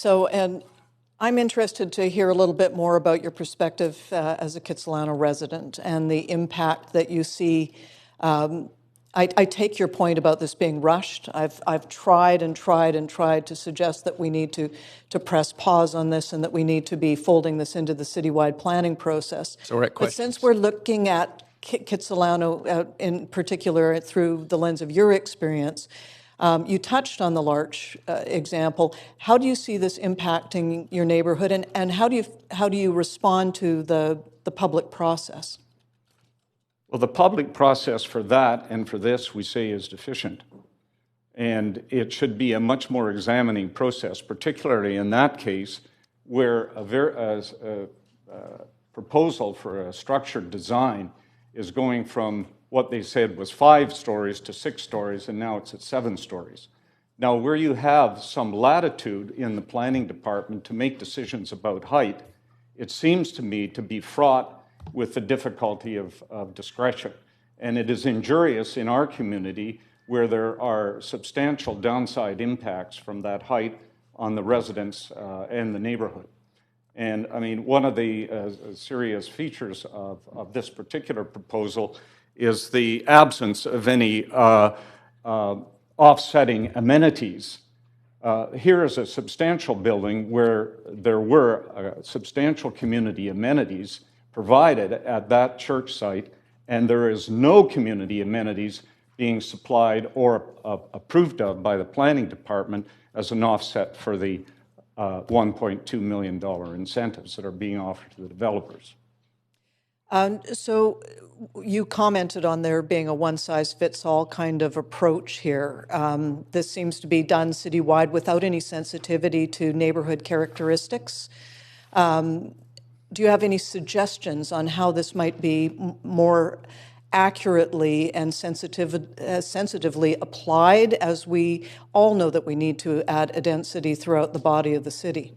And I'm interested to hear a little bit more about your perspective as a Kitsilano resident and the impact that you see. I take your point about this being rushed. I've tried to suggest that we need to press pause on this and that we need to be folding this into the citywide planning process. So we're at questions. But since we're looking at Kitsilano in particular through the lens of your experience, you touched on the Larch example. How do you see this impacting your neighborhood, and how do you respond to the public process? Well, the public process for that and for this, we say, is deficient. And it should be a much more examining process, particularly in that case where a proposal for a structured design is going from what they said was 5 stories to 6 stories, and now it's at 7 stories. Now, where you have some latitude in the planning department to make decisions about height, it seems to me to be fraught with the difficulty of discretion. And it is injurious in our community where there are substantial downside impacts from that height on the residents and the neighborhood. And I mean, one of the serious features of this particular proposal is the absence of any offsetting amenities. Here is a substantial building where there were substantial community amenities provided at that church site, and there is no community amenities being supplied or approved of by the planning department as an offset for the $1.2 million incentives that are being offered to the developers. So you commented on there being a one-size-fits-all kind of approach here. This seems to be done citywide without any sensitivity to neighborhood characteristics. Do you have any suggestions on how this might be more accurately and sensitively applied, as we all know that we need to add a density throughout the body of the city?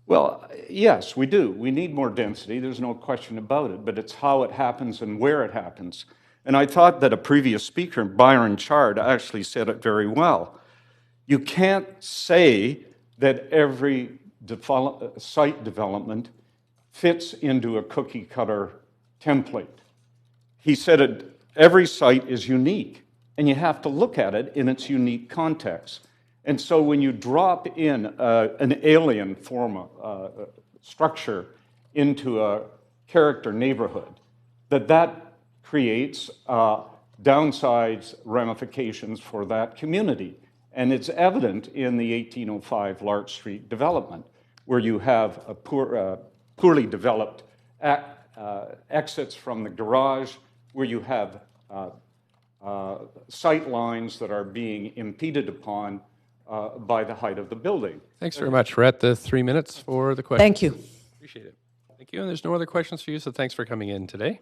Well, yes, we do. We need more density. There's no question about it, but it's how it happens and where it happens. And I thought that a previous speaker, Byron Chard, actually said it very well. You can't say that every site development fits into a cookie-cutter template. He said every site is unique, and you have to look at it in its unique context. And so when you drop in an alien form of structure into a character neighborhood, that creates downsides ramifications for that community. And it's evident in the 1805 Larch Street development, where you have a poorly developed exits from the garage, where you have sight lines that are being impeded upon by the height of the building. Thanks very much. We're at the 3 minutes for the question. Thank you. Appreciate it. Thank you. And there's no other questions for you, so thanks for coming in today.